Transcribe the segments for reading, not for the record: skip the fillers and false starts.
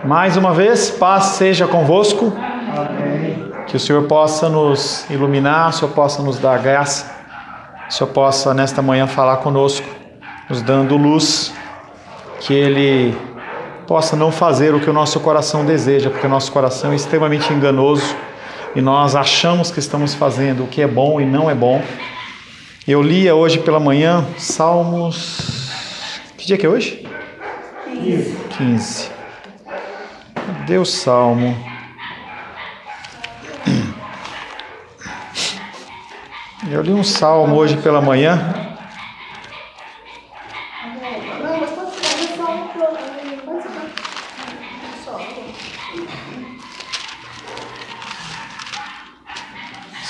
Mais uma vez, paz seja convosco. Amém. Que o Senhor possa nos iluminar, o Senhor possa nos dar graça, o Senhor possa nesta manhã falar conosco, nos dando luz, que Ele possa não fazer o que o nosso coração deseja, porque o nosso coração é extremamente enganoso e nós achamos que estamos fazendo o que é bom e não é bom. Eu lia hoje pela manhã Salmos... Que dia que é hoje? 15. Cadê o Salmo? Eu li um Salmo hoje pela manhã.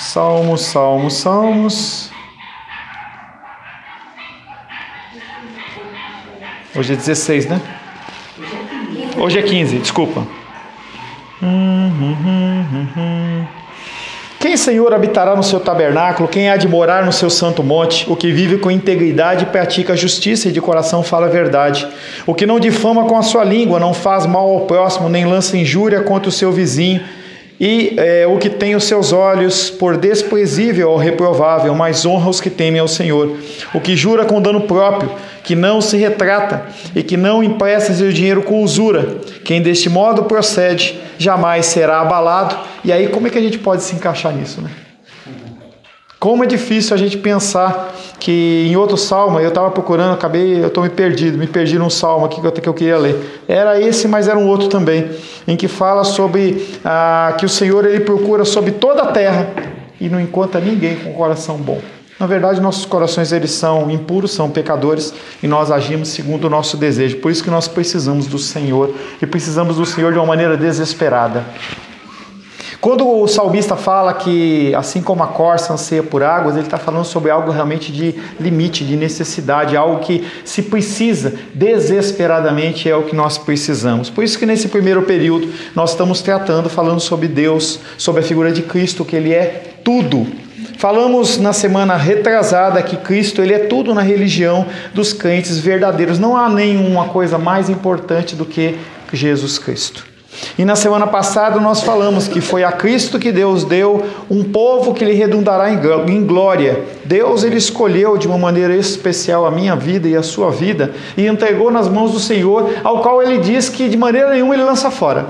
Salmos. Hoje é 16, né? Hoje é 15, desculpa. Quem, Senhor, habitará no seu tabernáculo? Quem há de morar no seu santo monte? O que vive com integridade e pratica a justiça e de coração fala a verdade. O que não difama com a sua língua, não faz mal ao próximo, nem lança injúria contra o seu vizinho. E o que tem os seus olhos por desprezível ou reprovável, mas honra os que temem ao Senhor. O que jura com dano próprio, que não se retrata e que não empresta seu dinheiro com usura. Quem deste modo procede, jamais será abalado. E aí, como é que a gente pode se encaixar nisso, né? Como é difícil a gente pensar que em outro salmo, eu estava procurando, eu estou me perdi num salmo aqui que eu queria ler. Era esse, mas era um outro também, em que fala sobre que o Senhor ele procura sobre toda a terra e não encontra ninguém com coração bom. Na verdade, nossos corações eles são impuros, são pecadores e nós agimos segundo o nosso desejo. Por isso que nós precisamos do Senhor e precisamos do Senhor de uma maneira desesperada. Quando o salmista fala que, assim como a corça anseia por águas, ele está falando sobre algo realmente de limite, de necessidade, algo que se precisa desesperadamente, é o que nós precisamos. Por isso que nesse primeiro período nós estamos falando sobre Deus, sobre a figura de Cristo, que Ele é tudo. Falamos na semana retrasada que Cristo ele é tudo na religião dos crentes verdadeiros. Não há nenhuma coisa mais importante do que Jesus Cristo. E na semana passada nós falamos que foi a Cristo que Deus deu um povo que lhe redundará em glória. Deus ele escolheu de uma maneira especial a minha vida e a sua vida e entregou nas mãos do Senhor, ao qual ele diz que de maneira nenhuma ele lança fora.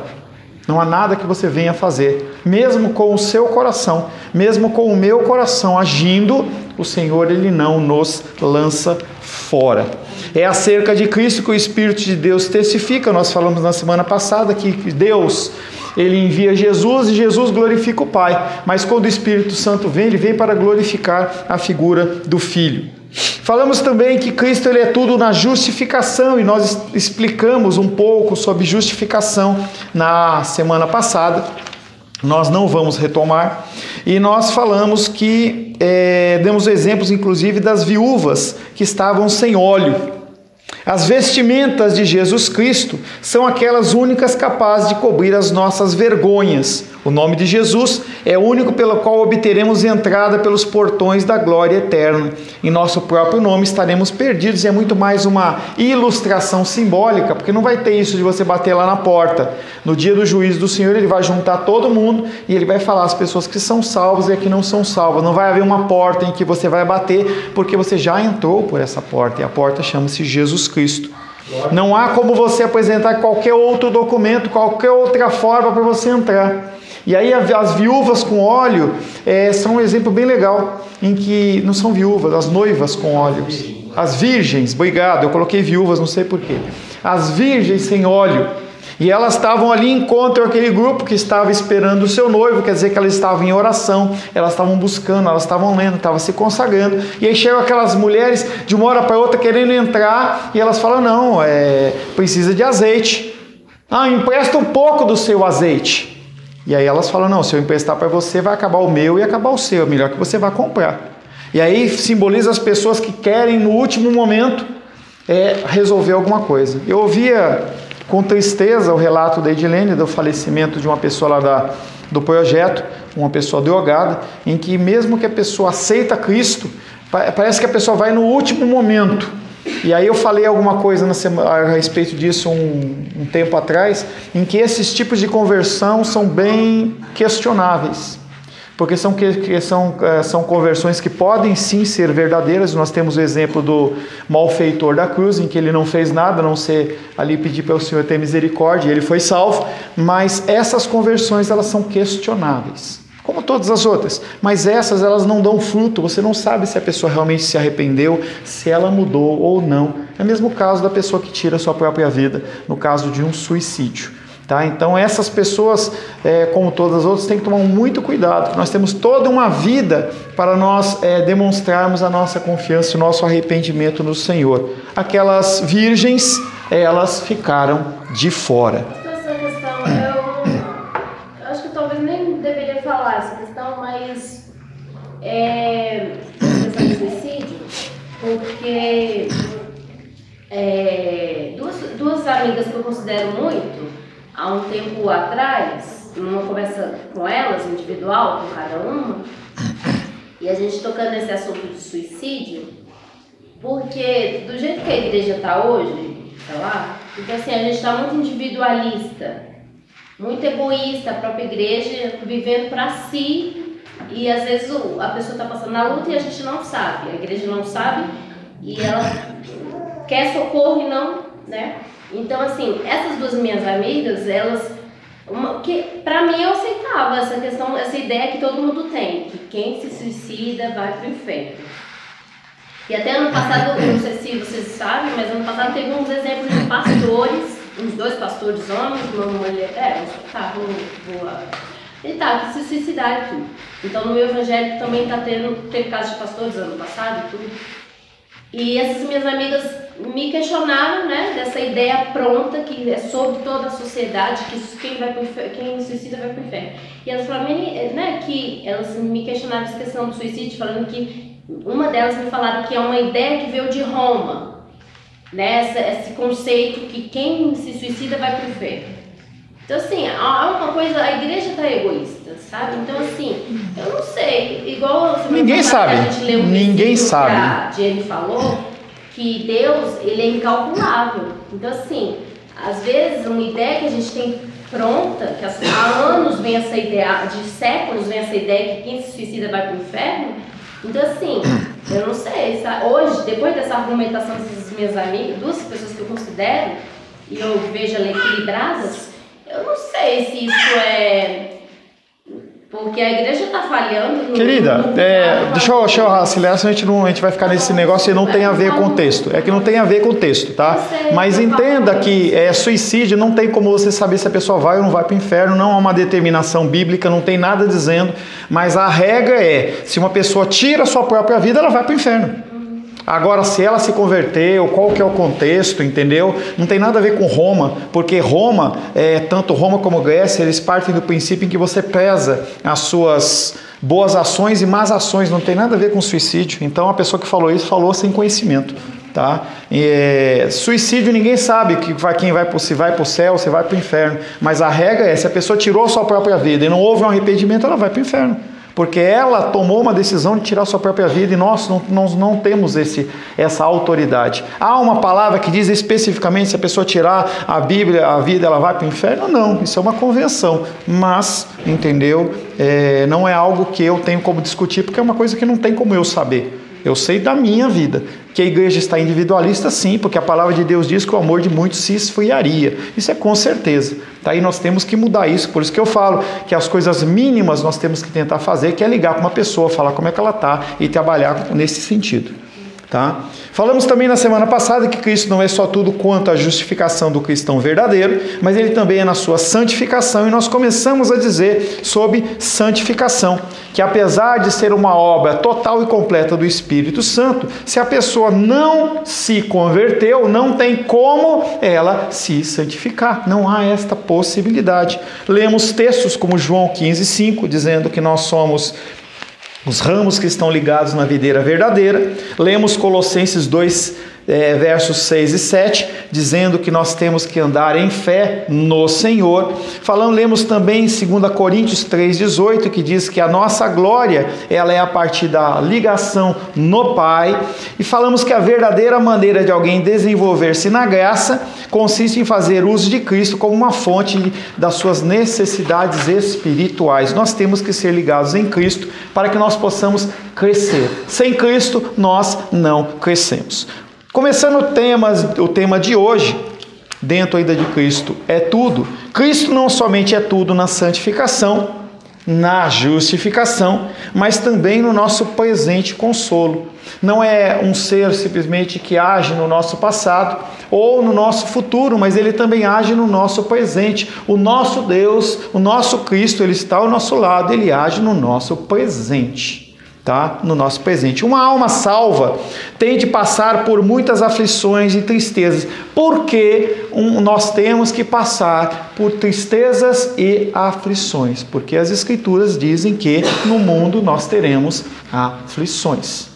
Não há nada que você venha fazer, mesmo com o seu coração, mesmo com o meu coração agindo, o Senhor ele não nos lança fora. É acerca de Cristo que o Espírito de Deus testifica. Nós falamos na semana passada que Deus ele envia Jesus e Jesus glorifica o Pai. Mas quando o Espírito Santo vem, ele vem para glorificar a figura do Filho. Falamos também que Cristo ele é tudo na justificação e nós explicamos um pouco sobre justificação na semana passada. Nós não vamos retomar. E nós falamos que demos exemplos inclusive das viúvas que estavam sem óleo. As vestimentas de Jesus Cristo são aquelas únicas capazes de cobrir as nossas vergonhas. O nome de Jesus é o único pelo qual obteremos entrada pelos portões da glória eterna. Em nosso próprio nome estaremos perdidos. E é muito mais uma ilustração simbólica, porque não vai ter isso de você bater lá na porta. No dia do juízo do Senhor, ele vai juntar todo mundo e ele vai falar as pessoas que são salvas e as que não são salvas. Não vai haver uma porta em que você vai bater, porque você já entrou por essa porta. E a porta chama-se Jesus Cristo. Não há como você apresentar qualquer outro documento, qualquer outra forma para você entrar. E aí as viúvas com óleo são um exemplo bem legal, em que não são viúvas, as noivas com óleos. As virgens, obrigado, eu coloquei viúvas, não sei porquê. As virgens sem óleo. E elas estavam ali, encontram aquele grupo que estava esperando o seu noivo, quer dizer que elas estavam em oração, elas estavam buscando, elas estavam lendo, estavam se consagrando. E aí chegam aquelas mulheres de uma hora para outra querendo entrar, e elas falam, não, precisa de azeite. Empresta um pouco do seu azeite. E aí elas falam, não, se eu emprestar para você, vai acabar o meu e acabar o seu, é melhor que você vá comprar. E aí simboliza as pessoas que querem, no último momento, resolver alguma coisa. Eu ouvia com tristeza o relato da Edilene, do falecimento de uma pessoa lá do projeto, uma pessoa drogada, em que mesmo que a pessoa aceita Cristo, parece que a pessoa vai no último momento. E aí eu falei alguma coisa a respeito disso um tempo atrás, em que esses tipos de conversão são bem questionáveis. Porque são conversões que podem sim ser verdadeiras. Nós temos o exemplo do malfeitor da cruz, em que ele não fez nada, a não ser ali pedir para o Senhor ter misericórdia, e ele foi salvo. Mas essas conversões, elas são questionáveis, como todas as outras. Mas essas, elas não dão fruto. Você não sabe se a pessoa realmente se arrependeu, se ela mudou ou não. É o mesmo caso da pessoa que tira a sua própria vida, no caso de um suicídio. Tá? Então essas pessoas, como todas as outras, têm que tomar muito cuidado. Nós temos toda uma vida para nós demonstrarmos a nossa confiança e o nosso arrependimento no Senhor. Aquelas virgens, elas ficaram de fora. Essa questão, eu acho que talvez nem deveria falar essa questão, mas questão do suicídio, porque duas amigas que eu considero muito, há um tempo atrás, numa conversa com elas, individual, com cada uma, e a gente tocando nesse assunto de suicídio, porque do jeito que a igreja está hoje, sei lá, então assim, a gente está muito individualista, muito egoísta, a própria igreja vivendo para si, e às vezes a pessoa está passando na luta e a gente não sabe, a igreja não sabe, e ela quer socorro e não, né? Então, assim, essas duas minhas amigas, elas, que pra mim eu aceitava essa questão, essa ideia que todo mundo tem, que quem se suicida vai pro inferno. E até ano passado, não sei se vocês sabem, mas ano passado teve uns exemplos de pastores, uns 2 pastores homens, uma mulher, que se suicidaram e tudo. Então no meu evangelho também teve casos de pastores ano passado e tudo. E essas minhas amigas me questionaram, né, dessa ideia pronta que é sobre toda a sociedade, que quem suicida vai pro inferno. E elas falaram, né, que elas me questionaram essa questão do suicídio, falando que uma delas me falaram que é uma ideia que veio de Roma, né, esse conceito que quem se suicida vai pro inferno. Então assim, há uma coisa, a igreja está egoísta, sabe? Então assim, eu não sei, igual ninguém sabe, a gente leu ninguém sabe. Que a Jenny falou, que Deus, ele é incalculável. Então assim, às vezes uma ideia que a gente tem pronta, que há anos vem essa ideia, de séculos vem essa ideia que quem se suicida vai para o inferno. Então assim, eu não sei, sabe? Hoje, depois dessa argumentação dessas minhas amigas, 2 pessoas que eu considero, e eu vejo elas equilibradas, eu não sei se isso é porque a igreja está falhando. Querida, deixa eu acelerar, senão a gente vai ficar nesse negócio e não tem a ver com o texto. É que não tem a ver com o texto, tá? Mas entenda que suicídio não tem como você saber se a pessoa vai ou não vai para o inferno, não há uma determinação bíblica, não tem nada dizendo, mas a regra é, se uma pessoa tira a sua própria vida, ela vai para o inferno. Agora, se ela se converteu, qual que é o contexto, entendeu? Não tem nada a ver com Roma, porque Roma, tanto Roma como Grécia, eles partem do princípio em que você pesa as suas boas ações e más ações, não tem nada a ver com suicídio. Então, a pessoa que falou isso, falou sem conhecimento, tá? Suicídio, ninguém sabe se vai para o céu, se vai para o inferno, mas a regra é, se a pessoa tirou a sua própria vida e não houve um arrependimento, ela vai para o inferno. Porque ela tomou uma decisão de tirar a sua própria vida e nós não temos essa autoridade. Há uma palavra que diz especificamente se a pessoa tirar a Bíblia, a vida, ela vai para o inferno? Não, isso é uma convenção. Mas, entendeu? Não é algo que eu tenho como discutir, porque é uma coisa que não tem como eu saber. Eu sei da minha vida. Que a igreja está individualista, sim, porque a palavra de Deus diz que o amor de muitos se esfriaria. Isso é com certeza. Tá? E nós temos que mudar isso. Por isso que eu falo que as coisas mínimas nós temos que tentar fazer, que é ligar para uma pessoa, falar como é que ela está e trabalhar nesse sentido. Tá? Falamos também na semana passada que Cristo não é só tudo quanto a justificação do cristão verdadeiro, mas ele também é na sua santificação, e nós começamos a dizer sobre santificação, que apesar de ser uma obra total e completa do Espírito Santo, se a pessoa não se converteu, não tem como ela se santificar, não há esta possibilidade. Lemos textos como João 15:5, dizendo que nós somos os ramos que estão ligados na videira verdadeira. Lemos Colossenses 2, versos 6 e 7, dizendo que nós temos que andar em fé no Senhor. Lemos também em 2 Coríntios 3,18, que diz que a nossa glória, ela é a partir da ligação no Pai. E falamos que a verdadeira maneira de alguém desenvolver-se na graça consiste em fazer uso de Cristo como uma fonte das suas necessidades espirituais. Nós temos que ser ligados em Cristo para que nós possamos crescer. Sem Cristo, nós não crescemos. Começando o tema de hoje, dentro ainda de Cristo é tudo. Cristo não somente é tudo na santificação, na justificação, mas também no nosso presente consolo. Não é um ser simplesmente que age no nosso passado ou no nosso futuro, mas ele também age no nosso presente. O nosso Deus, o nosso Cristo, ele está ao nosso lado, ele age no nosso presente. Tá? No nosso presente. Uma alma salva tem de passar por muitas aflições e tristezas. Por que nós temos que passar por tristezas e aflições? Porque as Escrituras dizem que no mundo nós teremos aflições.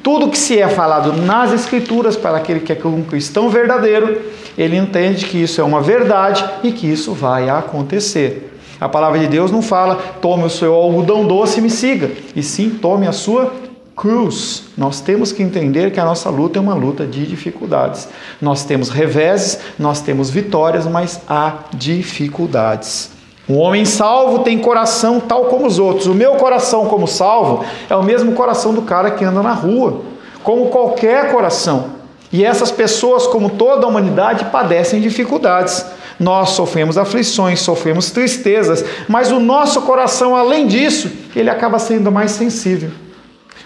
Tudo que se é falado nas Escrituras para aquele que é um cristão verdadeiro, ele entende que isso é uma verdade e que isso vai acontecer. A palavra de Deus não fala, tome o seu algodão doce e me siga, e sim, tome a sua cruz. Nós temos que entender que a nossa luta é uma luta de dificuldades. Nós temos reveses, nós temos vitórias, mas há dificuldades. Um homem salvo tem coração tal como os outros. O meu coração como salvo é o mesmo coração do cara que anda na rua, como qualquer coração. E essas pessoas, como toda a humanidade, padecem dificuldades. Nós sofremos aflições, sofremos tristezas, mas o nosso coração, além disso, ele acaba sendo mais sensível.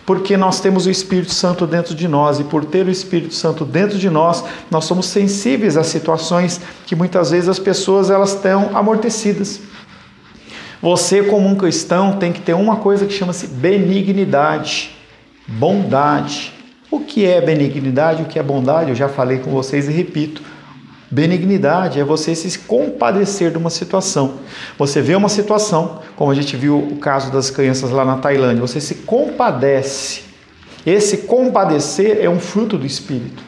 Porque nós temos o Espírito Santo dentro de nós, e por ter o Espírito Santo dentro de nós, nós somos sensíveis a situações que muitas vezes as pessoas elas estão amortecidas. Você, como um cristão, tem que ter uma coisa que chama-se benignidade, bondade. O que é benignidade, o que é bondade? Eu já falei com vocês e repito. Benignidade é você se compadecer de uma situação. Você vê uma situação, como a gente viu o caso das crianças lá na Tailândia, você se compadece. Esse compadecer é um fruto do Espírito.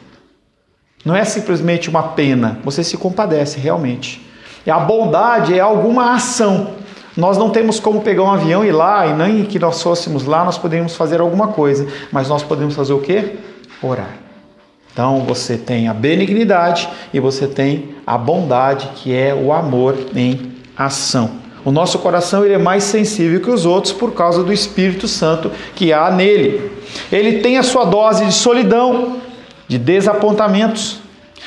Não é simplesmente uma pena, você se compadece realmente. E a bondade é alguma ação. Nós não temos como pegar um avião e ir lá, e nem que nós fôssemos lá, nós poderíamos fazer alguma coisa. Mas nós podemos fazer o quê? Orar. Então você tem a benignidade e você tem a bondade, que é o amor em ação. O nosso coração ele é mais sensível que os outros por causa do Espírito Santo que há nele. Ele tem a sua dose de solidão, de desapontamentos.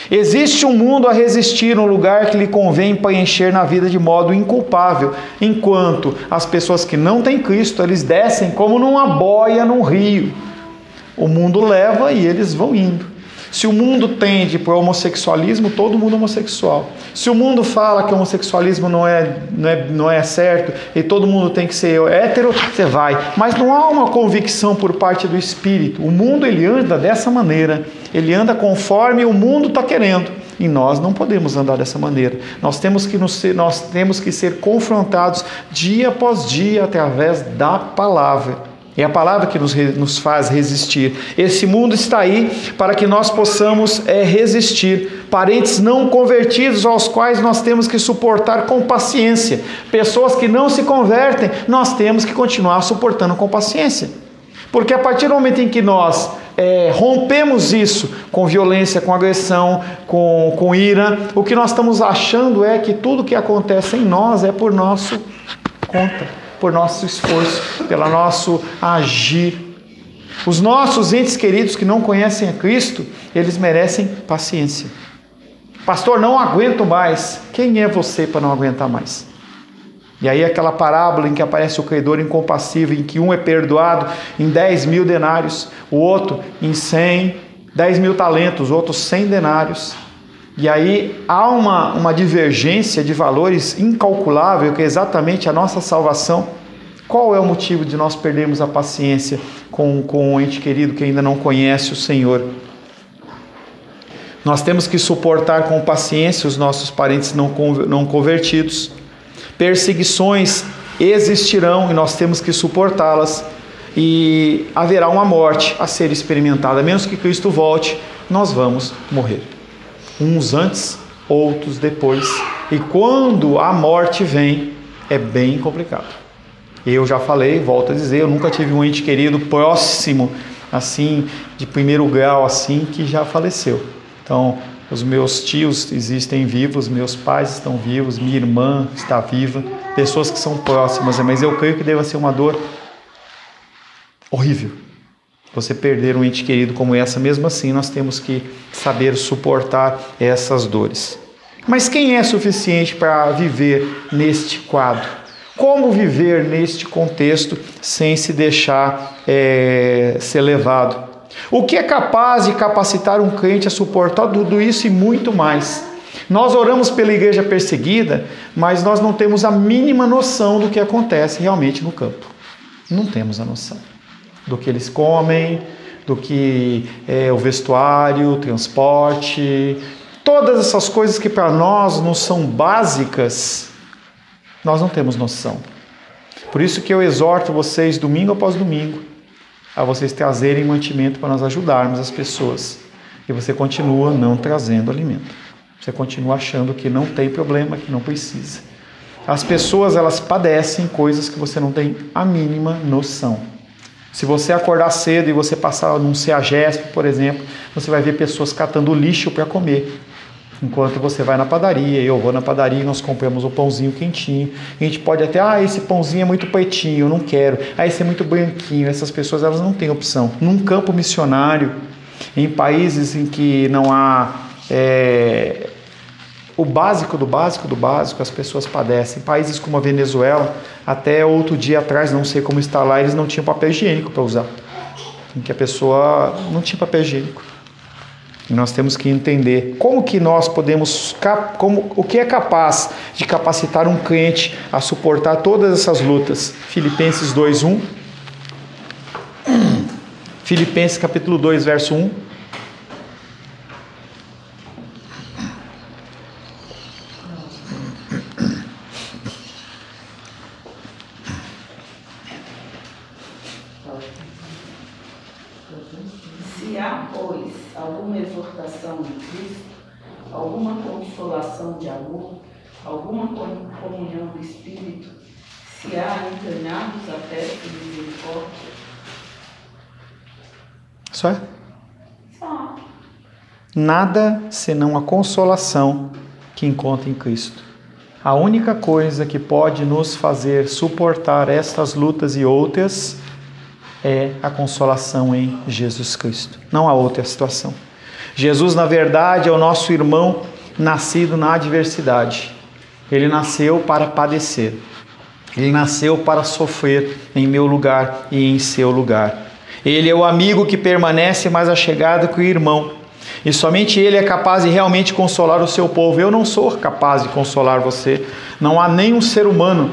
Existe um mundo a resistir, um lugar que lhe convém preencher na vida de modo inculpável, enquanto as pessoas que não têm Cristo, eles descem como numa boia num rio. O mundo leva e eles vão indo. Se o mundo tende para o homossexualismo, todo mundo é homossexual. Se o mundo fala que o homossexualismo não é certo e todo mundo tem que ser hétero, você vai. Mas não há uma convicção por parte do Espírito. O mundo ele anda dessa maneira. Ele anda conforme o mundo está querendo. E nós não podemos andar dessa maneira. Nós temos que ser confrontados dia após dia através da palavra. É a palavra que nos faz resistir. Esse mundo está aí para que nós possamos resistir. Parentes não convertidos aos quais nós temos que suportar com paciência. Pessoas que não se convertem, nós temos que continuar suportando com paciência. Porque a partir do momento em que nós rompemos isso com violência, com agressão, com ira, o que nós estamos achando é que tudo que acontece em nós é por nosso conta. Por nosso esforço, pelo nosso agir. Os nossos entes queridos que não conhecem a Cristo, eles merecem paciência. Pastor, não aguento mais. Quem é você para não aguentar mais? E aí aquela parábola em que aparece o credor incompassivo, em que um é perdoado em 10.000 denários, o outro em 10.000 talentos, o outro 100 denários. E aí há uma divergência de valores incalculável, que é exatamente a nossa salvação. Qual é o motivo de nós perdermos a paciência com um ente querido que ainda não conhece o Senhor? Nós temos que suportar com paciência os nossos parentes não convertidos. Perseguições existirão e nós temos que suportá-las. E haverá uma morte a ser experimentada, a menos que Cristo volte nós vamos morrer. Uns antes, outros depois. E quando a morte vem, é bem complicado. Eu já falei, volto a dizer, eu nunca tive um ente querido próximo, assim, de primeiro grau, assim, que já faleceu. Então, os meus tios existem vivos, meus pais estão vivos, minha irmã está viva, pessoas que são próximas, mas eu creio que deva ser uma dor horrível. Você perder um ente querido como essa, mesmo assim, nós temos que saber suportar essas dores. Mas quem é suficiente para viver neste quadro? Como viver neste contexto sem se deixar ser levado? O que é capaz de capacitar um crente a suportar tudo isso e muito mais? Nós oramos pela igreja perseguida, mas nós não temos a mínima noção do que acontece realmente no campo. Não temos a noção do que eles comem, do que é o vestuário, o transporte, todas essas coisas que para nós não são básicas, nós não temos noção. Por isso que eu exorto vocês, domingo após domingo, a vocês trazerem mantimento para nós ajudarmos as pessoas. E você continua não trazendo alimento. Você continua achando que não tem problema, que não precisa. As pessoas, elas padecem coisas que você não tem a mínima noção. Se você acordar cedo e você passar num CEAGESP, por exemplo, você vai ver pessoas catando lixo para comer. Enquanto você vai na padaria, eu vou na padaria e nós compramos o pãozinho quentinho. A gente pode até, esse pãozinho é muito pretinho, eu não quero. Esse é muito branquinho. Essas pessoas, elas não têm opção. Num campo missionário, em países em que não há o básico do básico do básico, as pessoas padecem. Países como a Venezuela, até outro dia atrás, não sei como está lá, eles não tinham papel higiênico para usar. Em que a pessoa não tinha papel higiênico. E nós temos que entender como que nós podemos, o que é capaz de capacitar um crente a suportar todas essas lutas. Filipenses 2:1. Filipenses capítulo 2, verso 1. Se há, pois, alguma exortação de Cristo, alguma consolação de amor, alguma comunhão do Espírito, se há entranhados afetos de misericórdia. Só é? Só. Nada senão a consolação que encontra em Cristo. A única coisa que pode nos fazer suportar estas lutas e outras é a consolação em Jesus Cristo. Não há outra situação. Jesus, na verdade, é o nosso irmão nascido na adversidade. Ele nasceu para padecer. Ele nasceu para sofrer em meu lugar e em seu lugar. Ele é o amigo que permanece mais achegado que o irmão. E somente Ele é capaz de realmente consolar o seu povo. Eu não sou capaz de consolar você. Não há nenhum ser humano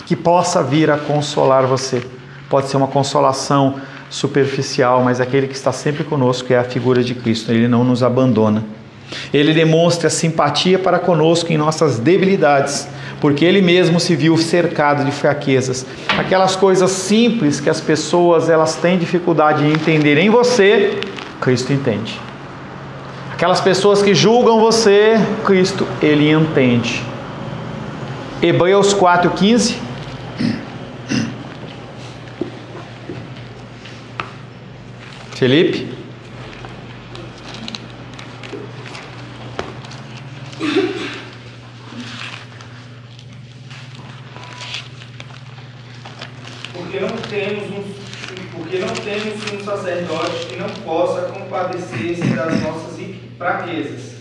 que possa vir a consolar você. Pode ser uma consolação superficial, mas aquele que está sempre conosco é a figura de Cristo. Ele não nos abandona. Ele demonstra simpatia para conosco em nossas debilidades, porque Ele mesmo se viu cercado de fraquezas. Aquelas coisas simples que as pessoas elas têm dificuldade de entender em você, Cristo entende. Aquelas pessoas que julgam você, Cristo, Ele entende. Hebreus 4:15. Felipe? Porque não temos um sacerdote que não possa compadecer-se das nossas fraquezas.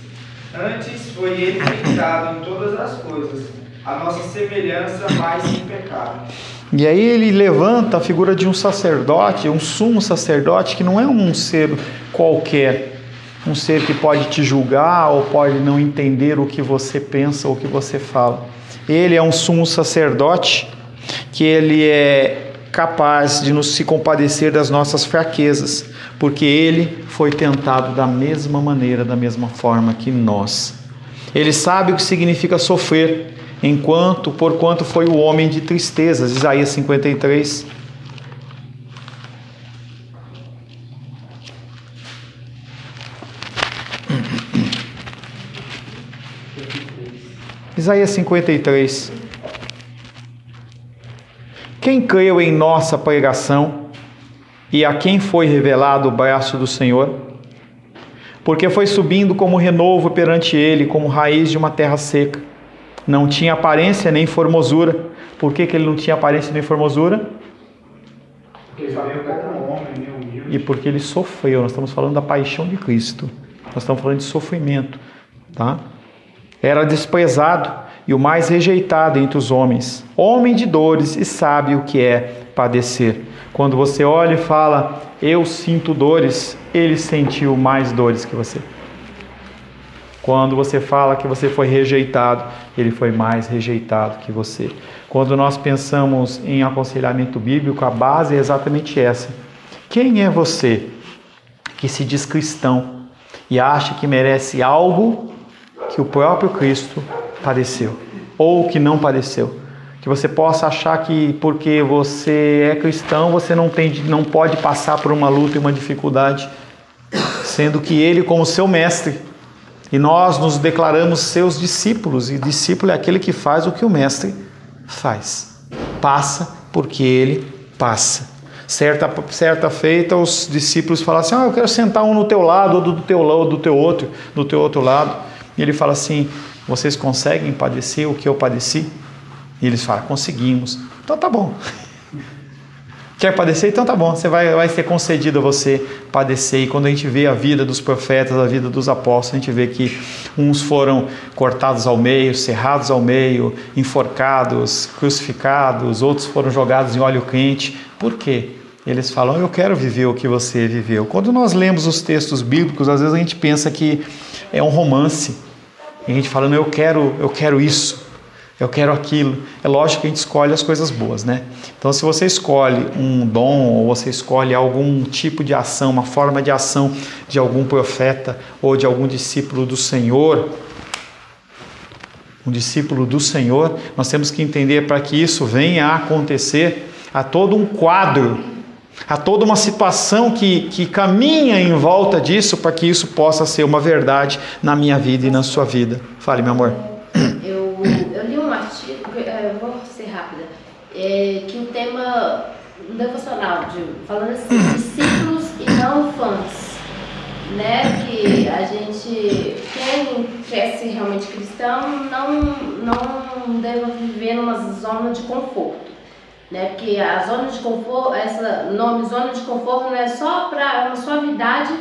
Antes foi Ele tentado em todas as coisas, a nossa semelhança, mas sem pecado. E aí ele levanta a figura de um sacerdote, um sumo sacerdote, que não é um ser qualquer, um ser que pode te julgar ou pode não entender o que você pensa ou o que você fala. Ele é um sumo sacerdote que ele é capaz de nos se compadecer das nossas fraquezas, porque ele foi tentado da mesma maneira, da mesma forma que nós. Ele sabe o que significa sofrer, porquanto foi o homem de tristezas. Isaías 53. Isaías 53. Quem creu em nossa pregação e a quem foi revelado o braço do Senhor? Porque foi subindo como renovo perante ele, como raiz de uma terra seca. Não tinha aparência nem formosura. Por que ele não tinha aparência nem formosura? E porque ele sofreu. Nós estamos falando da paixão de Cristo. Nós estamos falando de sofrimento, tá? Era desprezado e o mais rejeitado entre os homens, homem de dores e sabe o que é padecer. Quando você olha e fala, eu sinto dores, ele sentiu mais dores que você. Quando você fala que você foi rejeitado, ele foi mais rejeitado que você. Quando nós pensamos em aconselhamento bíblico, a base é exatamente essa. Quem é você que se diz cristão e acha que merece algo que o próprio Cristo padeceu ou que não padeceu? Que você possa achar que porque você é cristão, você não pode passar por uma luta e uma dificuldade, sendo que ele, como seu mestre, e nós nos declaramos seus discípulos, e discípulo é aquele que faz o que o mestre faz. Passa porque ele passa. Certa feita, os discípulos falam assim, eu quero sentar um no teu lado, ou do teu outro lado. E ele fala assim, vocês conseguem padecer o que eu padeci? E eles falam, conseguimos. Então tá bom. Quer padecer? Então tá bom, vai ser concedido a você padecer. E quando a gente vê a vida dos profetas, a vida dos apóstolos, a gente vê que uns foram cortados ao meio, cerrados ao meio, enforcados, crucificados, outros foram jogados em óleo quente. Por quê? Eles falam, eu quero viver o que você viveu. Quando nós lemos os textos bíblicos, às vezes a gente pensa que é um romance. E a gente falando, eu quero isso. Eu quero aquilo. É lógico que a gente escolhe as coisas boas, né? Então, se você escolhe um dom, ou você escolhe algum tipo de ação, uma forma de ação de algum profeta ou de algum discípulo do Senhor, nós temos que entender para que isso venha a acontecer, há todo um quadro, há toda uma situação que caminha em volta disso para que isso possa ser uma verdade na minha vida e na sua vida. Fale, meu amor. Eu li um artigo, vou ser rápida, que o tema devocional, falando assim, discípulos e não fãs, né? Que a gente, quem quer ser realmente cristão, não deve viver numa zona de conforto, né? Porque a zona de conforto, zona de conforto não é só para uma suavidade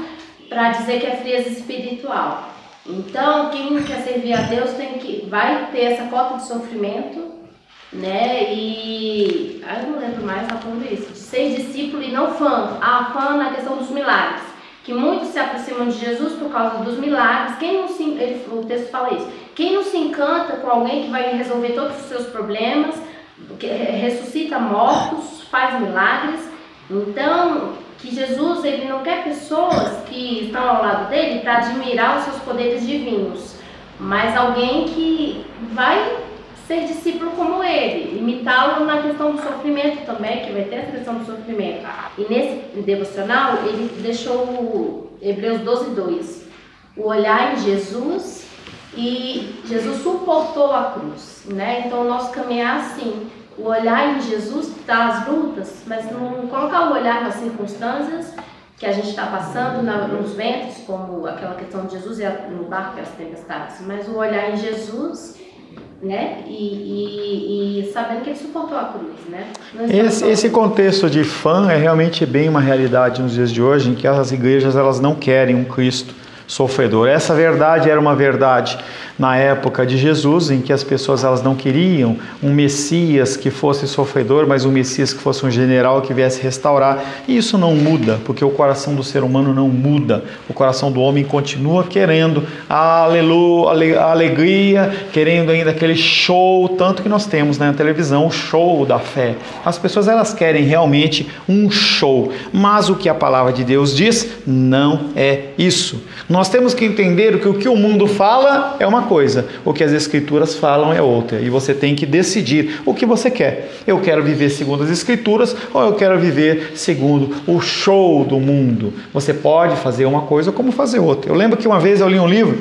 para dizer que é frieza espiritual. Então, quem quer servir a Deus vai ter essa cota de sofrimento, né? E eu não lembro mais falando isso, de ser discípulo e não fã. Fã na questão dos milagres, que muitos se aproximam de Jesus por causa dos milagres. O texto fala isso. Quem não se encanta com alguém que vai resolver todos os seus problemas, que ressuscita mortos, faz milagres. Então, que Jesus, ele não quer pessoas que estão ao lado dele para admirar os seus poderes divinos, mas alguém que vai ser discípulo como ele, imitá-lo na questão do sofrimento também, que vai ter essa questão do sofrimento. E nesse devocional, ele deixou Hebreus 12:2, o olhar em Jesus, e Jesus suportou a cruz, né? Então, o nosso caminhar assim, o olhar em Jesus das lutas, mas não colocar o olhar nas circunstâncias que a gente está passando, nos ventos, como aquela questão de Jesus no barco e as tempestades, mas o olhar em Jesus, né? E sabendo que ele suportou a cruz, né? Esse contexto de fã é realmente bem uma realidade nos dias de hoje, em que as igrejas elas não querem um Cristo sofredor. Essa verdade era uma verdade na época de Jesus, em que as pessoas elas não queriam um Messias que fosse sofredor, mas um Messias que fosse um general que viesse restaurar. E isso não muda, porque o coração do ser humano não muda. O coração do homem continua querendo a alegria, querendo ainda aquele show, tanto que nós temos na televisão o show da fé. As pessoas elas querem realmente um show, mas o que a palavra de Deus diz não é isso. Nós temos que entender que o que o mundo fala é uma coisa, o que as escrituras falam é outra, e você tem que decidir o que você quer. Eu quero viver segundo as escrituras ou eu quero viver segundo o show do mundo. Você pode fazer uma coisa como fazer outra. Eu lembro que uma vez eu li um livro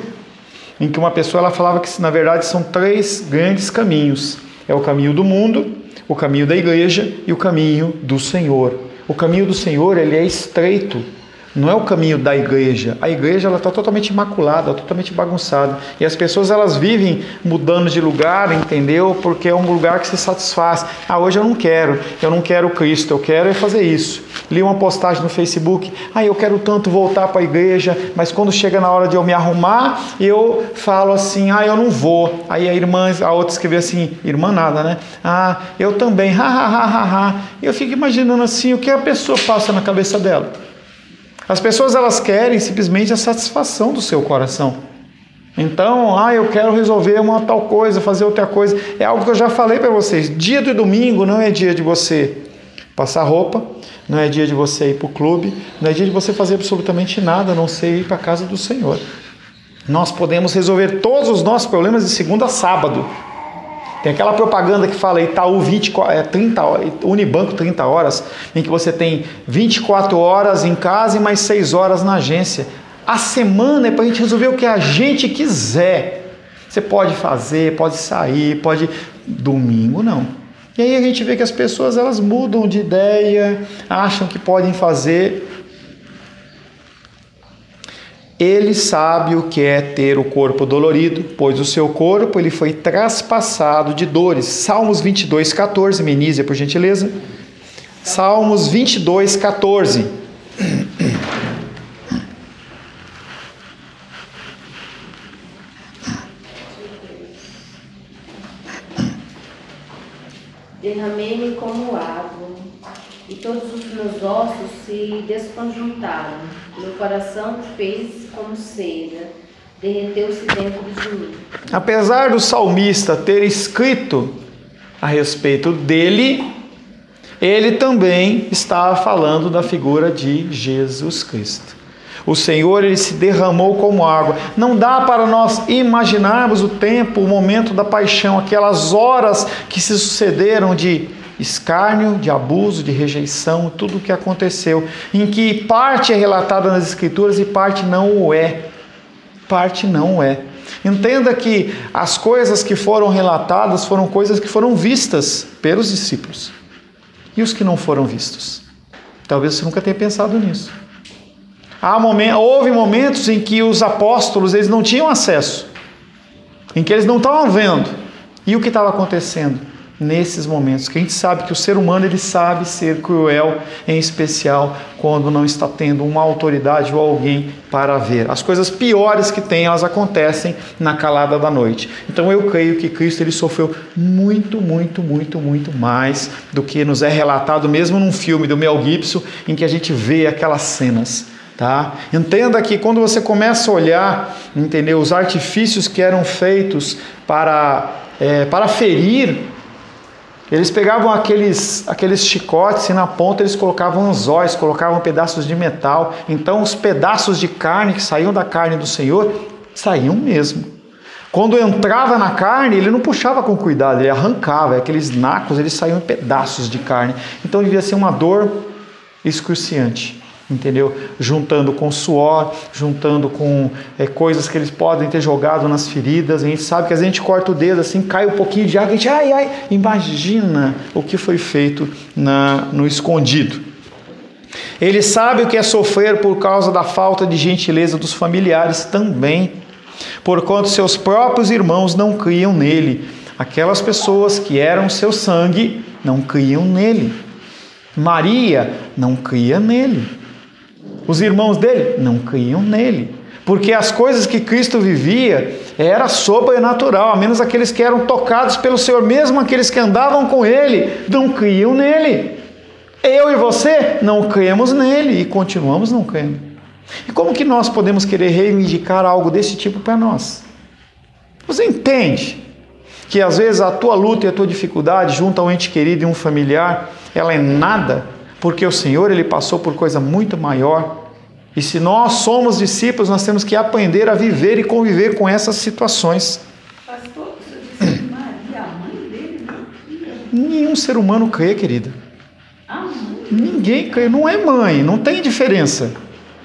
em que uma pessoa ela falava que na verdade são 3 grandes caminhos. É o caminho do mundo, o caminho da igreja e o caminho do Senhor. O caminho do Senhor, ele é estreito. Não é o caminho da igreja. A igreja ela está totalmente imaculada, totalmente bagunçada. E as pessoas elas vivem mudando de lugar, entendeu? Porque é um lugar que se satisfaz. Ah, hoje eu não quero Cristo, eu quero é fazer isso. Li uma postagem no Facebook, eu quero tanto voltar para a igreja, mas quando chega na hora de eu me arrumar, eu falo assim, eu não vou. Aí a outra escreveu assim, irmã nada, né? Eu também, E eu fico imaginando assim, o que a pessoa passa na cabeça dela. As pessoas elas querem simplesmente a satisfação do seu coração. Então, eu quero resolver uma tal coisa, fazer outra coisa. É algo que eu já falei para vocês. Dia do domingo não é dia de você passar roupa, não é dia de você ir para o clube, não é dia de você fazer absolutamente nada, a não ser ir para a casa do Senhor. Nós podemos resolver todos os nossos problemas de segunda a sábado. Tem aquela propaganda que fala Itaú 30 horas, Unibanco 30 horas, em que você tem 24 horas em casa e mais 6 horas na agência. A semana é para a gente resolver o que a gente quiser. Você pode fazer, pode sair, pode... Domingo não. E aí a gente vê que as pessoas elas mudam de ideia, acham que podem fazer... Ele sabe o que é ter o corpo dolorido, pois o seu corpo ele foi traspassado de dores. Salmos 22:14, Menísia, por gentileza. Salmos 22:14. Derramei-me como água, e todos os meus ossos se desconjuntaram. Meu coração fez como cera, derreteu-se dentro de mim. Apesar do salmista ter escrito a respeito dele, ele também estava falando da figura de Jesus Cristo. O Senhor, ele se derramou como água. Não dá para nós imaginarmos o tempo, o momento da paixão, aquelas horas que se sucederam de escárnio, de abuso, de rejeição, tudo o que aconteceu, em que parte é relatada nas Escrituras e parte não o é. Parte não é. Entenda que as coisas que foram relatadas foram coisas que foram vistas pelos discípulos. E os que não foram vistos? Talvez você nunca tenha pensado nisso. Houve momentos em que os apóstolos eles não tinham acesso, em que eles não estavam vendo. E o que estava acontecendo nesses momentos? Que a gente sabe que o ser humano ele sabe ser cruel, em especial quando não está tendo uma autoridade ou alguém para ver. As coisas piores que tem, elas acontecem na calada da noite. Então eu creio que Cristo ele sofreu muito, muito, muito, muito mais do que nos é relatado mesmo num filme do Mel Gibson, em que a gente vê aquelas cenas. Tá? Entenda que quando você começa a olhar, entendeu, os artifícios que eram feitos para ferir, eles pegavam aqueles chicotes e na ponta eles colocavam anzóis, colocavam pedaços de metal. Então os pedaços de carne que saíam da carne do Senhor, saíam mesmo. Quando entrava na carne, ele não puxava com cuidado, ele arrancava, aqueles nacos, eles saíam em pedaços de carne. Então devia ser uma dor excruciante. Entendeu? Juntando com suor, juntando com coisas que eles podem ter jogado nas feridas. A gente sabe que às vezes a gente corta o dedo assim, cai um pouquinho de água, a gente, imagina o que foi feito no escondido. Ele sabe o que é sofrer por causa da falta de gentileza dos familiares também, porquanto seus próprios irmãos não criam nele. Aquelas pessoas que eram seu sangue não criam nele. Maria não cria nele. Os irmãos dele não criam nele, porque as coisas que Cristo vivia era sobrenatural, a menos aqueles que eram tocados pelo Senhor, mesmo aqueles que andavam com ele, não criam nele. Eu e você não cremos nele e continuamos não crendo. E como que nós podemos querer reivindicar algo desse tipo para nós? Você entende que às vezes a tua luta e a tua dificuldade junto a um ente querido e um familiar, ela é nada? Porque o Senhor ele passou por coisa muito maior. E se nós somos discípulos, nós temos que aprender a viver e conviver com essas situações. Pastor, você disse que Maria, a mãe dele, não cria. Nenhum ser humano crê, querida. A mãe? Ninguém crê. Não é mãe, não tem diferença.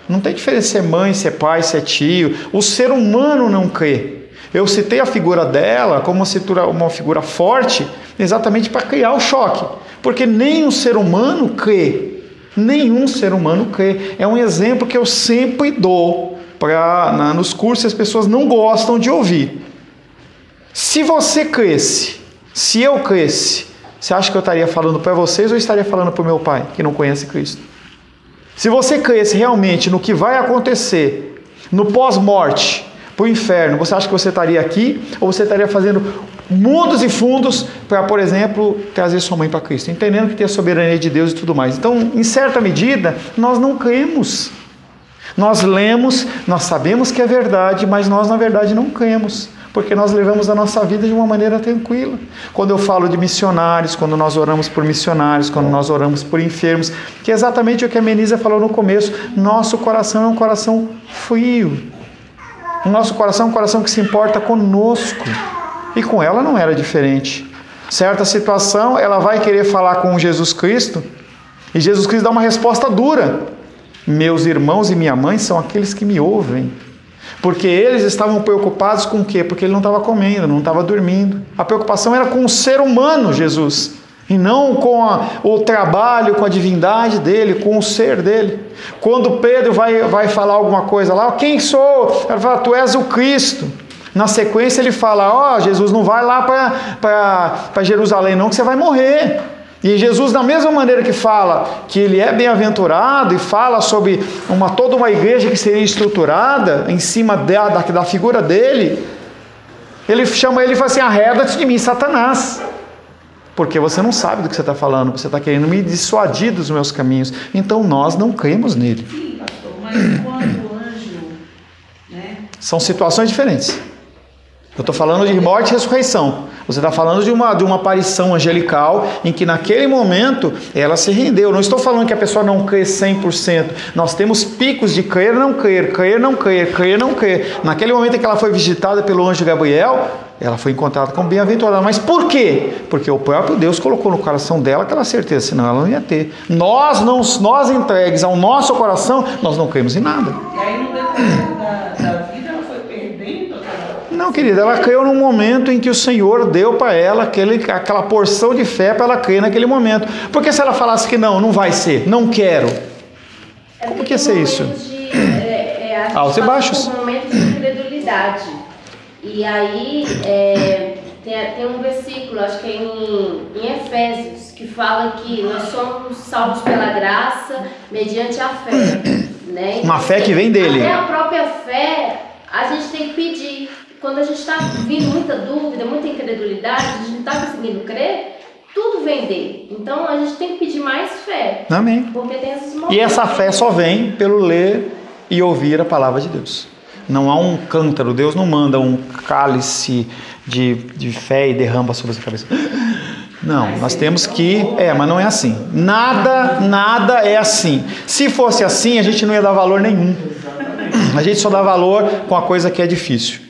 Não tem diferença se é mãe, se é pai, se é tio. O ser humano não crê. Eu citei a figura dela como uma figura forte, exatamente para criar o choque, porque nenhum ser humano crê. Nenhum ser humano crê. É um exemplo que eu sempre dou nos cursos, as pessoas não gostam de ouvir. Se você cresce, se eu cresce, você acha que eu estaria falando para vocês ou estaria falando para o meu pai, que não conhece Cristo? Se você cresce realmente no que vai acontecer, no pós-morte, para o inferno, você acha que você estaria aqui ou você estaria fazendo mundos e fundos para, por exemplo, trazer sua mãe para Cristo, entendendo que tem a soberania de Deus e tudo mais? Então, em certa medida, nós não cremos. Nós lemos, nós sabemos que é verdade, mas nós na verdade não cremos, porque nós levamos a nossa vida de uma maneira tranquila. Quando eu falo de missionários, quando nós oramos por missionários, quando nós oramos por enfermos, que é exatamente o que a Menísia falou no começo, nosso coração é um coração frio. O nosso coração é um coração que se importa conosco. E com ela não era diferente. Certa situação, ela vai querer falar com Jesus Cristo, e Jesus Cristo dá uma resposta dura. Meus irmãos e minha mãe são aqueles que me ouvem. Porque eles estavam preocupados com o quê? Porque ele não estava comendo, não estava dormindo. A preocupação era com o ser humano, Jesus, e não com o trabalho, com a divindade dele, com o ser dele. Quando Pedro vai falar alguma coisa lá, quem sou? Ele fala, tu és o Cristo. Na sequência ele fala, Jesus, não vai lá para Jerusalém não, que você vai morrer. E Jesus, da mesma maneira que fala que ele é bem-aventurado e fala sobre toda uma igreja que seria estruturada em cima da figura dele, ele chama ele e fala assim, arreda-te de mim, Satanás, porque você não sabe do que você está falando, você está querendo me dissuadir dos meus caminhos. Então nós não cremos nele. Sim, pastor, mas quando o anjo, né? São situações diferentes. Eu estou falando de morte e ressurreição. Você está falando de uma aparição angelical em que naquele momento ela se rendeu. Não estou falando que a pessoa não crê 100%. Nós temos picos de crer, não crer, crer, não crer, crer, não crer. Naquele momento em que ela foi visitada pelo anjo Gabriel, ela foi encontrada como bem-aventurada. Mas por quê? Porque o próprio Deus colocou no coração dela aquela certeza, senão ela não ia ter. Nós entregues ao nosso coração, nós não cremos em nada. E aí no decorrer da vida ela foi perdendo aquela... Não, querida, ela creu num momento em que o Senhor deu para ela aquela porção de fé para ela crer naquele momento. Porque se ela falasse que não vai ser, não quero, como que ia ser isso? Altos e baixos. Um momento de incredulidade. E aí tem um versículo, acho que é em Efésios, que fala que nós somos salvos pela graça mediante a fé. Né? Uma fé que vem dele. Até a própria fé, a gente tem que pedir. Quando a gente está vindo muita dúvida, muita incredulidade, a gente não está conseguindo crer, tudo vem dele. Então a gente tem que pedir mais fé. Amém. Porque tem esses momentos. E essa fé só vem pelo ler e ouvir a palavra de Deus. Não há um cântaro, Deus não manda um cálice de fé e derrama sobre a sua cabeça. Não, nós temos que... mas não é assim. Nada é assim. Se fosse assim, a gente não ia dar valor nenhum. A gente só dá valor com a coisa que é difícil.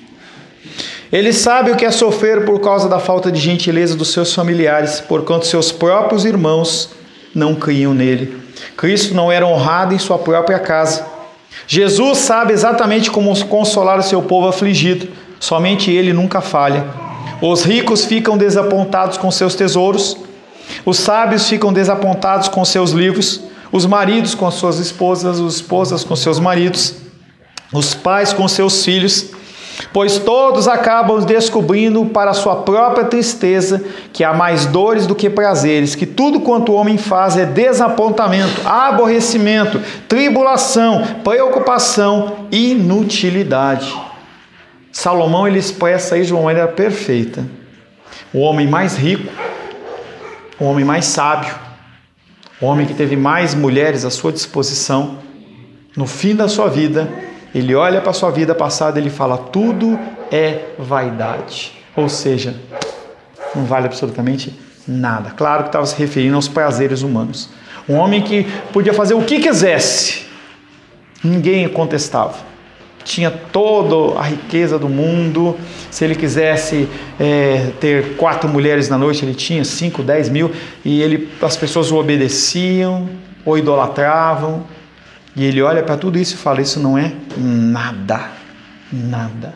Ele sabe o que é sofrer por causa da falta de gentileza dos seus familiares, porquanto seus próprios irmãos não criam nele. Cristo não era honrado em sua própria casa. Jesus sabe exatamente como consolar o seu povo afligido. Somente ele nunca falha. Os ricos ficam desapontados com seus tesouros. Os sábios ficam desapontados com seus livros. Os maridos com suas esposas, as esposas com seus maridos. Os pais com seus filhos. Pois todos acabam descobrindo para sua própria tristeza que há mais dores do que prazeres, que tudo quanto o homem faz é desapontamento, aborrecimento, tribulação, preocupação, inutilidade. Salomão ele expressa isso de uma maneira perfeita. O homem mais rico, o homem mais sábio, o homem que teve mais mulheres à sua disposição, no fim da sua vida, ele olha para a sua vida passada e ele fala, tudo é vaidade. Ou seja, não vale absolutamente nada. Claro que estava se referindo aos prazeres humanos. Um homem que podia fazer o que quisesse, ninguém contestava. Tinha toda a riqueza do mundo. Se ele quisesse ter 4 mulheres na noite, ele tinha 5, 10 mil. E as pessoas o obedeciam ou idolatravam. E ele olha para tudo isso e fala, isso não é nada, nada.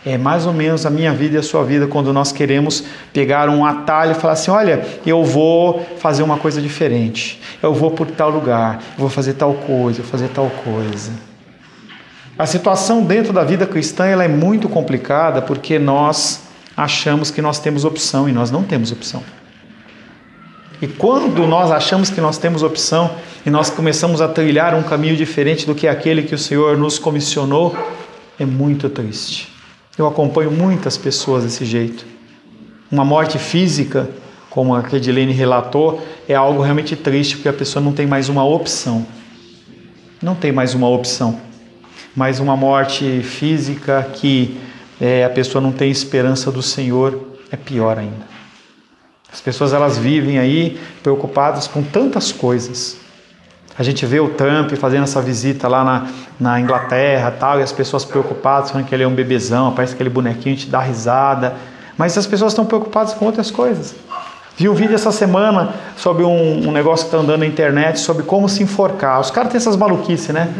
É mais ou menos a minha vida e a sua vida quando nós queremos pegar um atalho e falar assim, olha, eu vou fazer uma coisa diferente, eu vou por tal lugar, eu vou fazer tal coisa, eu vou fazer tal coisa. A situação dentro da vida cristã ela é muito complicada porque nós achamos que nós temos opção e nós não temos opção. E quando nós achamos que nós temos opção e nós começamos a trilhar um caminho diferente do que aquele que o Senhor nos comissionou, é muito triste. Eu acompanho muitas pessoas desse jeito. Uma morte física, como a que a Edilene relatou, é algo realmente triste, porque a pessoa não tem mais uma opção. Não tem mais uma opção. Mas uma morte física que a pessoa não tem esperança do Senhor, é pior ainda. As pessoas elas vivem aí preocupadas com tantas coisas. A gente vê o Trump fazendo essa visita lá na Inglaterra tal, e as pessoas preocupadas, falando que ele é um bebezão, parece aquele bonequinho, te dá risada. Mas as pessoas estão preocupadas com outras coisas. Vi um vídeo essa semana sobre um negócio que está andando na internet, sobre como se enforcar. Os caras têm essas maluquices, né?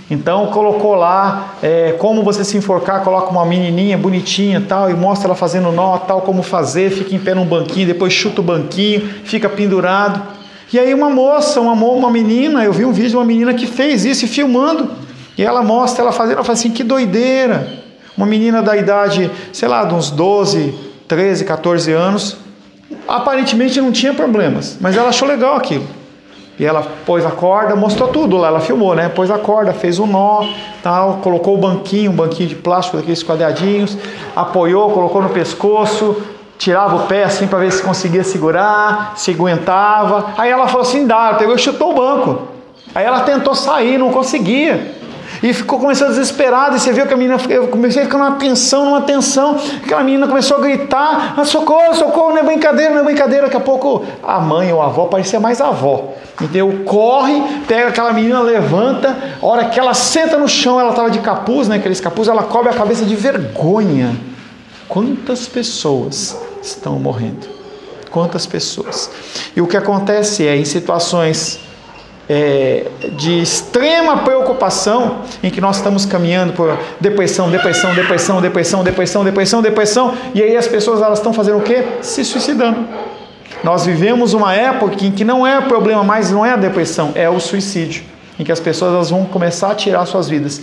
Então colocou lá como você se enforcar, coloca uma menininha bonitinha tal, e mostra ela fazendo nó, tal, como fazer, fica em pé num banquinho, depois chuta o banquinho, fica pendurado. E aí uma moça, uma menina, eu vi um vídeo de uma menina que fez isso e filmando. E ela mostra, ela fala assim, que doideira. Uma menina da idade, sei lá, de uns 12, 13, 14 anos, aparentemente não tinha problemas, mas ela achou legal aquilo. E ela pôs a corda, mostrou tudo lá, ela filmou, né? Pôs a corda, fez um nó, tal, colocou o banquinho, um banquinho de plástico daqueles quadradinhos, apoiou, colocou no pescoço, tirava o pé assim para ver se conseguia segurar, se aguentava. Aí ela falou assim, dá, pegou e chutou o banco. Aí ela tentou sair, não conseguia. E começou desesperada, e você viu que a menina, eu comecei a ficar numa tensão, aquela menina começou a gritar, socorro, socorro, não é brincadeira, daqui a pouco a mãe ou a avó, parecia mais a avó, entendeu? Corre, pega aquela menina, levanta, a hora que ela senta no chão, ela estava de capuz, né, aqueles capuz, ela cobre a cabeça de vergonha. Quantas pessoas estão morrendo? Quantas pessoas? E o que acontece em situações de extrema preocupação, em que nós estamos caminhando por depressão, e aí as pessoas elas estão fazendo o quê? Se suicidando. Nós vivemos uma época em que não é o problema mais, não é a depressão, é o suicídio, em que as pessoas elas vão começar a tirar suas vidas.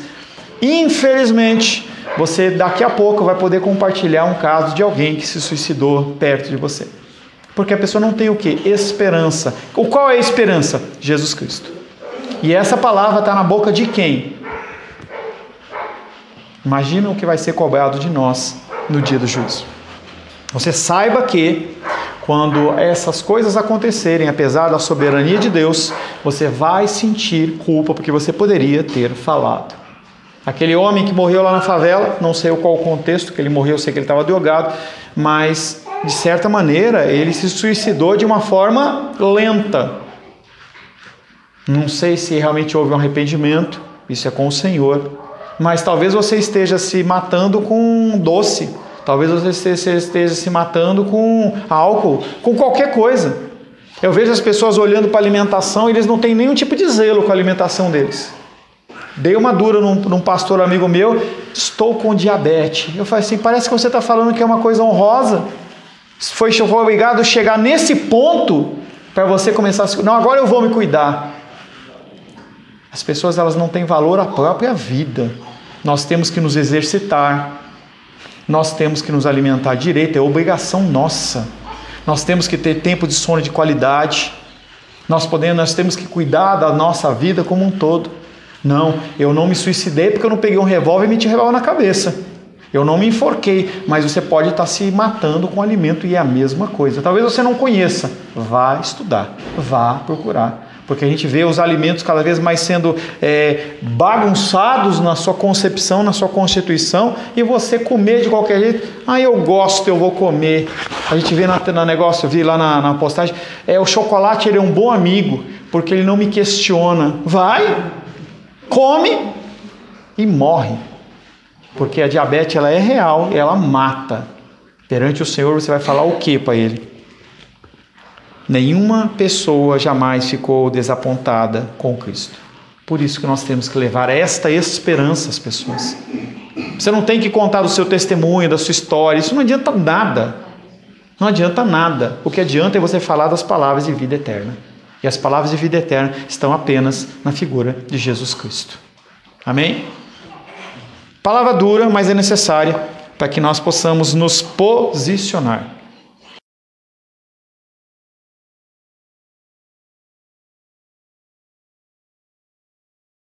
Infelizmente, você daqui a pouco vai poder compartilhar um caso de alguém que se suicidou perto de você. Porque a pessoa não tem o quê? Esperança. Qual é a esperança? Jesus Cristo. E essa palavra está na boca de quem? Imagina o que vai ser cobrado de nós no dia do juízo. Você saiba que quando essas coisas acontecerem, apesar da soberania de Deus, você vai sentir culpa porque você poderia ter falado. Aquele homem que morreu lá na favela, não sei qual o contexto que ele morreu, sei que ele estava drogado, mas de certa maneira ele se suicidou de uma forma lenta. Não sei se realmente houve um arrependimento, isso é com o Senhor, mas talvez você esteja se matando com doce, talvez você esteja se matando com álcool, com qualquer coisa. Eu vejo as pessoas olhando para a alimentação e eles não têm nenhum tipo de zelo com a alimentação deles. Dei uma dura num pastor amigo meu, estou com diabetes. Eu falei assim, parece que você está falando que é uma coisa honrosa. Foi obrigado a chegar nesse ponto para você começar a se... Não, agora eu vou me cuidar. As pessoas elas não têm valor à própria vida. Nós temos que nos exercitar. Nós temos que nos alimentar direito, é obrigação nossa. Nós temos que ter tempo de sono de qualidade. Nós temos que cuidar da nossa vida como um todo. Não, eu não me suicidei porque eu não peguei um revólver e meti o revólver na cabeça. Eu não me enforquei, mas você pode estar se matando com alimento e é a mesma coisa. Talvez você não conheça, vá estudar, vá procurar. Porque a gente vê os alimentos cada vez mais sendo bagunçados na sua concepção, na sua constituição, e você comer de qualquer jeito. Eu gosto, eu vou comer. A gente vê na negócio, eu vi lá na postagem, o chocolate ele é um bom amigo, porque ele não me questiona. Vai, come e morre. Porque a diabetes ela é real, ela mata. Perante o Senhor você vai falar o que para Ele? Nenhuma pessoa jamais ficou desapontada com Cristo. Por isso que nós temos que levar esta esperança às pessoas. Você não tem que contar do seu testemunho, da sua história. Isso não adianta nada. Não adianta nada. O que adianta é você falar das palavras de vida eterna. E as palavras de vida eterna estão apenas na figura de Jesus Cristo. Amém? Palavra dura, mas é necessária para que nós possamos nos posicionar.